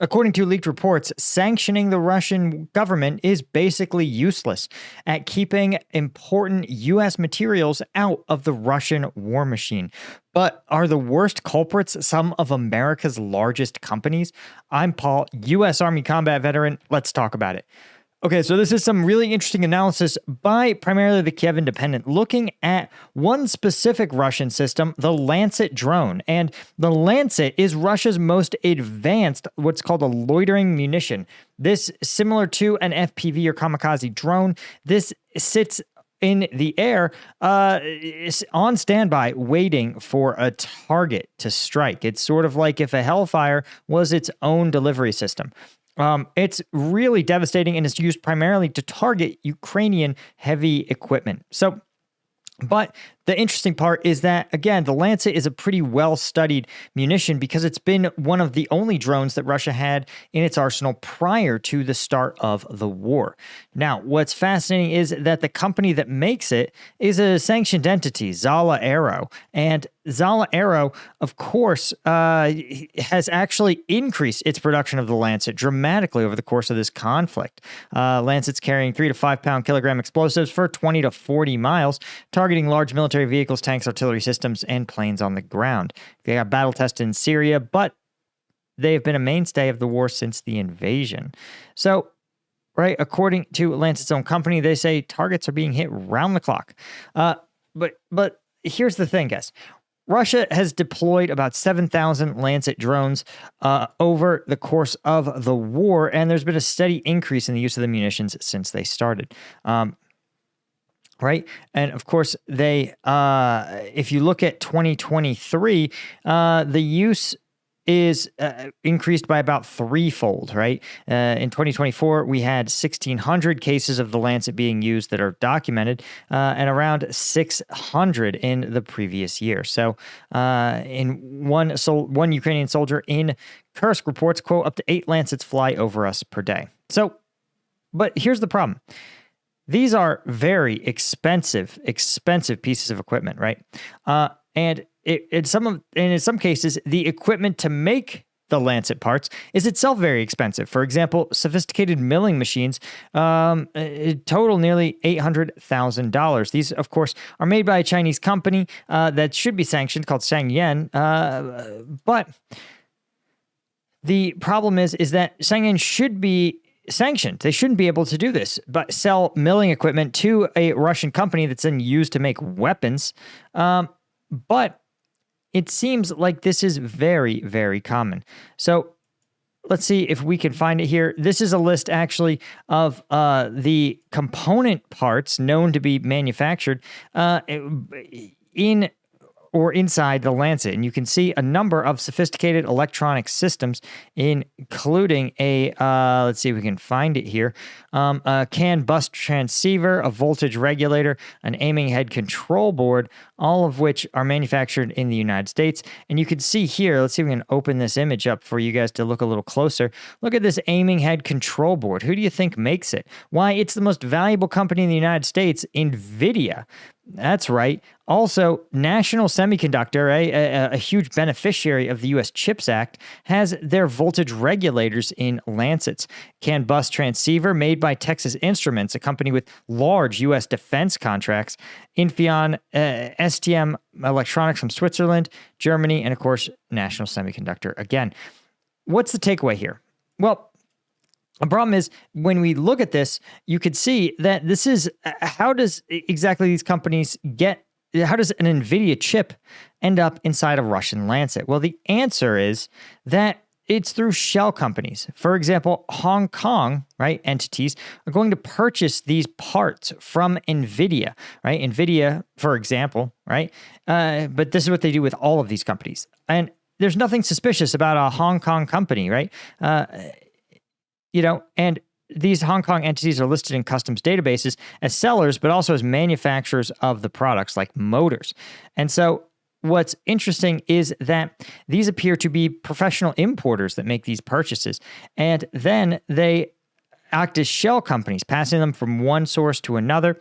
According to leaked reports, sanctioning the Russian government is basically useless at keeping important U.S. materials out of the Russian war machine. But are the worst culprits some of America's largest companies? I'm Paul, U.S. Army combat veteran. Let's talk about it. Okay, so this is some really interesting analysis by primarily the Kiev Independent, looking at one specific Russian system, the Lancet Drone. And the Lancet is Russia's most advanced, what's called a loitering munition. This, similar to an FPV or kamikaze drone, this sits in the air, on standby, waiting for a target to strike. It's sort of like if a Hellfire was its own delivery system. It's really devastating, and it's used primarily to target Ukrainian heavy equipment. But the interesting part is that, again, the Lancet is a pretty well-studied munition because it's been one of the only drones that Russia had in its arsenal prior to the start of the war. Now, what's fascinating is that the company that makes it is a sanctioned entity, Zala Aero. And Zala Aero, of course, has actually increased its production of the Lancet dramatically over the course of this conflict. Lancet's carrying 3 to 5 pound kilogram explosives for 20 to 40 miles, targeting large military vehicles, tanks, artillery systems, and planes on the ground. They got battle tested in Syria, but they've been a mainstay of the war since the invasion. So, right, according to Lancet's own company, they say targets are being hit round the clock. But here's the thing, guys. Russia has deployed about 7,000 Lancet drones over the course of the war, and there's been a steady increase in the use of the munitions since they started. Right? And of course, if you look at 2023, the use is increased by about threefold, right? In 2024, we had 1,600 cases of the Lancet being used that are documented, and around 600 in the previous year. So in one Ukrainian soldier in Kursk reports, quote, up to 8 Lancets fly over us per day. So, but here's the problem. These are very expensive pieces of equipment, right? And in some cases, the equipment to make the Lancet parts is itself very expensive. For example, sophisticated milling machines total nearly $800,000. These, of course, are made by a Chinese company that should be sanctioned called Sanctions. But the problem is that Sanctions should be sanctioned. They shouldn't be able to do this, but sell milling equipment to a Russian company that's then used to make weapons. But it seems like this is very, very common. So let's see if we can find it here. This is a list actually of the component parts known to be manufactured in or inside the Lancet. And you can see a number of sophisticated electronic systems, including let's see if we can find it here, a CAN bus transceiver, a voltage regulator, an aiming head control board, all of which are manufactured in the United States. And you can see here, let's see if we can open this image up for you guys to look a little closer. Look at this aiming head control board. Who do you think makes it? Why, it's the most valuable company in the United States, NVIDIA. That's right. Also, National Semiconductor, a huge beneficiary of the U.S. CHIPS Act, has their voltage regulators in Lancets. CAN bus transceiver made by Texas Instruments, a company with large U.S. defense contracts. Infineon, STM Electronics from Switzerland, Germany, and of course, National Semiconductor. Again, what's the takeaway here? Well, the problem is when we look at this, you could see that this is how does exactly these companies how does an NVIDIA chip end up inside a Russian Lancet? Well, the answer is that it's through shell companies. For example, Hong Kong, right, entities are going to purchase these parts from NVIDIA, right? NVIDIA, for example, right? But this is what they do with all of these companies. And there's nothing suspicious about a Hong Kong company, right? And these Hong Kong entities are listed in customs databases as sellers, but also as manufacturers of the products like motors. And so what's interesting is that these appear to be professional importers that make these purchases. And then they act as shell companies, passing them from one source to another.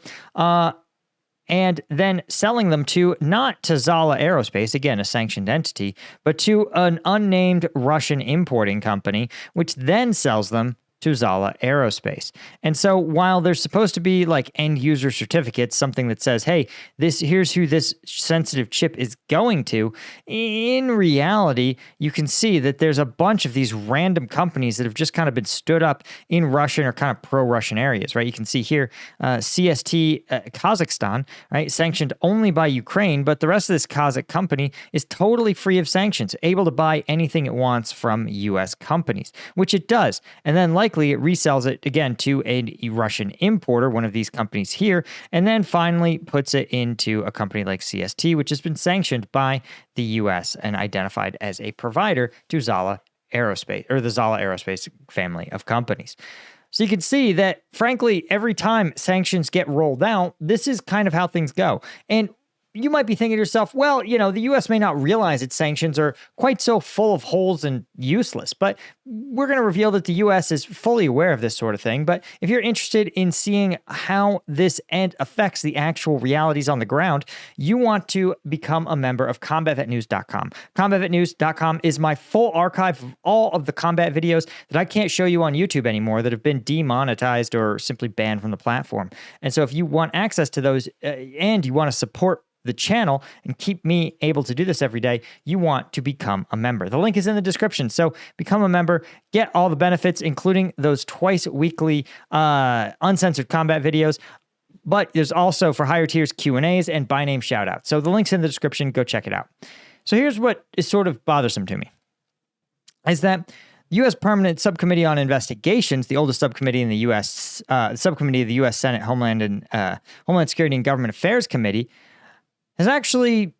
and then selling them not to Zala Aerospace, again, a sanctioned entity, but to an unnamed Russian importing company, which then sells them to Zala Aerospace. And so while there's supposed to be like end user certificates, something that says, hey, here's who this sensitive chip is going to, in reality, you can see that there's a bunch of these random companies that have just kind of been stood up in Russian or kind of pro-Russian areas, right? You can see here, CST Kazakhstan, right? Sanctioned only by Ukraine, but the rest of this Kazakh company is totally free of sanctions, able to buy anything it wants from US companies, which it does. And then likely it resells it again to a Russian importer, one of these companies here, and then finally puts it into a company like CST, which has been sanctioned by the US and identified as a provider to Zala Aerospace, or the Zala Aerospace family of companies. So you can see that, frankly, every time sanctions get rolled out, this is kind of how things go. And you might be thinking to yourself, well, the U.S. may not realize its sanctions are quite so full of holes and useless, but we're going to reveal that the U.S. is fully aware of this sort of thing. But if you're interested in seeing how this affects the actual realities on the ground, you want to become a member of combatvetnews.com. Combatvetnews.com is my full archive of all of the combat videos that I can't show you on YouTube anymore that have been demonetized or simply banned from the platform. And so if you want access to those and you want to support the channel and keep me able to do this every day, you want to become a member. The link is in the description. So become a member, get all the benefits, including those twice weekly uncensored combat videos. But there's also, for higher tiers, Q&As and by name shout outs. So the link's in the description. Go check it out. So here's what is sort of bothersome to me, is that the U.S. Permanent Subcommittee on Investigations, the oldest subcommittee in the U.S., subcommittee of the U.S. Senate Homeland Security and Government Affairs Committee, has actually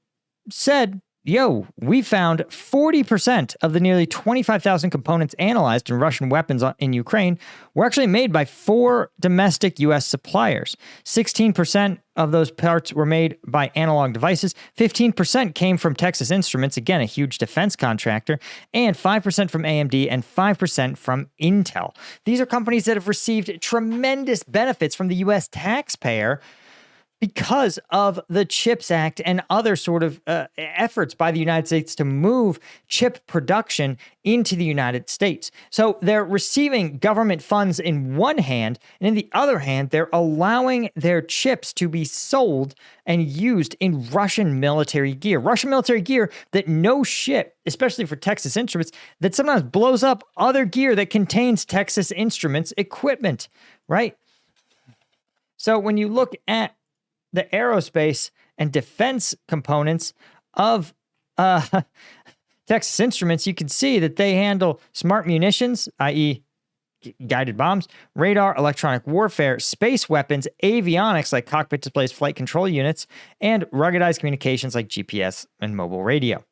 said, we found 40% of the nearly 25,000 components analyzed in Russian weapons in Ukraine were actually made by 4 domestic U.S. suppliers. 16% of those parts were made by Analog Devices, 15% came from Texas Instruments, again, a huge defense contractor, and 5% from AMD and 5% from Intel. These are companies that have received tremendous benefits from the U.S. taxpayer because of the CHIPS Act and other sort of efforts by the United States to move chip production into the United States. So they're receiving government funds in one hand, and in the other hand, they're allowing their chips to be sold and used in Russian military gear. Russian military gear that no shit, especially for Texas Instruments, that sometimes blows up other gear that contains Texas Instruments equipment, right? So when you look at the aerospace and defense components of Texas Instruments, you can see that they handle smart munitions, i.e. guided bombs, radar, electronic warfare, space weapons, avionics like cockpit displays, flight control units, and ruggedized communications like GPS and mobile radio.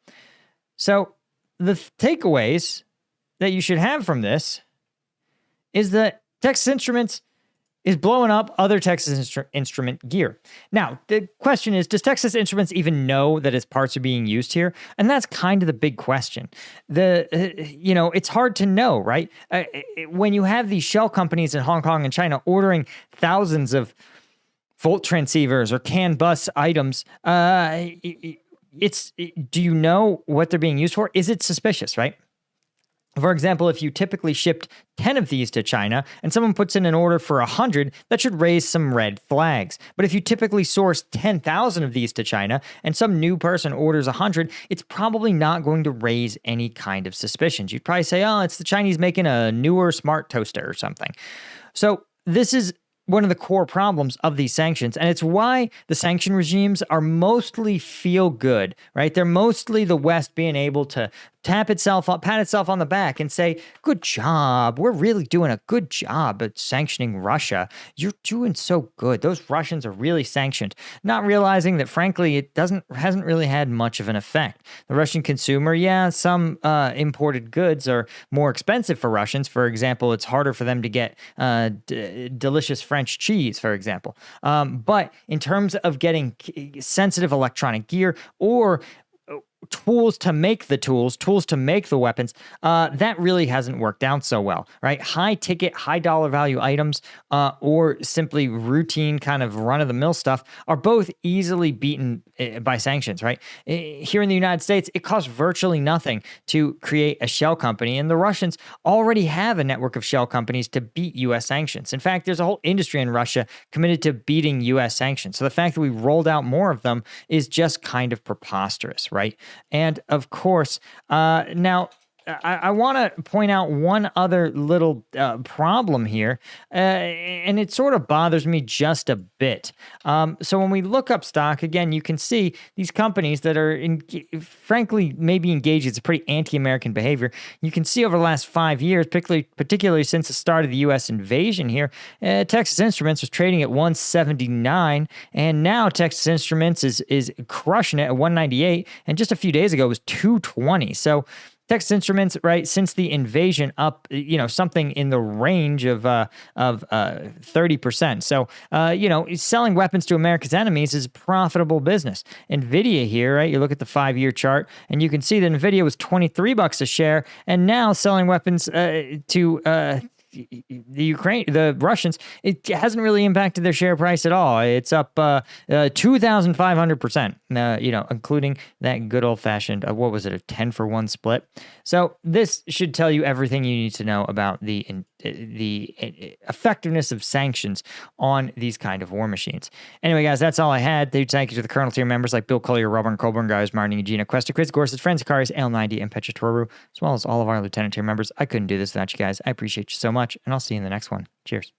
So the takeaways that you should have from this is that Texas Instruments is blowing up other Texas Instrument gear. Now, the question is, does Texas Instruments even know that its parts are being used here? And that's kind of the big question. It's hard to know, right? When you have these shell companies in Hong Kong and China ordering thousands of volt transceivers or CAN bus items, do you know what they're being used for? Is it suspicious, right? For example, if you typically shipped 10 of these to China and someone puts in an order for 100, that should raise some red flags. But if you typically source 10,000 of these to China and some new person orders 100, it's probably not going to raise any kind of suspicions. You'd probably say, oh, it's the Chinese making a newer smart toaster or something. So this is one of the core problems of these sanctions, and it's why the sanction regimes are mostly feel good, right? They're mostly the West being able to pat itself on the back and say, good job. We're really doing a good job at sanctioning Russia. You're doing so good. Those Russians are really sanctioned, not realizing that, frankly, it hasn't really had much of an effect. The Russian consumer, some imported goods are more expensive for Russians. For example, it's harder for them to get delicious French cheese, for example. But in terms of getting sensitive electronic gear or tools to make the tools to make the weapons, that really hasn't worked out so well, right? High ticket, high dollar value items, or simply routine kind of run of the mill stuff are both easily beaten by sanctions, right? Here in the United States, it costs virtually nothing to create a shell company, and the Russians already have a network of shell companies to beat U.S. sanctions. In fact, there's a whole industry in Russia committed to beating U.S. sanctions. So the fact that we rolled out more of them is just kind of preposterous, right? And of course, now I want to point out one other little problem here, and it sort of bothers me just a bit. So when we look up stock, again, you can see these companies that are, frankly, maybe engaged in some pretty anti-American behavior. You can see over the last 5 years, particularly since the start of the U.S. invasion here, Texas Instruments was trading at 179, and now Texas Instruments is crushing it at 198, and just a few days ago it was 220. So Texas Instruments, right, since the invasion up, something in the range of 30%. So, selling weapons to America's enemies is a profitable business. NVIDIA here, right, you look at the 5-year chart and you can see that NVIDIA was $23 a share, and now selling weapons to the Russians, it hasn't really impacted their share price at all. It's up 2,500%, including that good old-fashioned, what was it, a 10-for-1 split? So this should tell you everything you need to know about the effectiveness of sanctions on these kind of war machines. Anyway, guys, that's all I had. Thank you to the Colonel tier members like Bill Collier, Robert Colburn, Guys, Martin, Gina, Questa, Chris, Gorsuch, Friends, Karis, L90, and Petra, as well as all of our Lieutenant tier members. I couldn't do this without you guys. I appreciate you so much, and I'll see you in the next one. Cheers.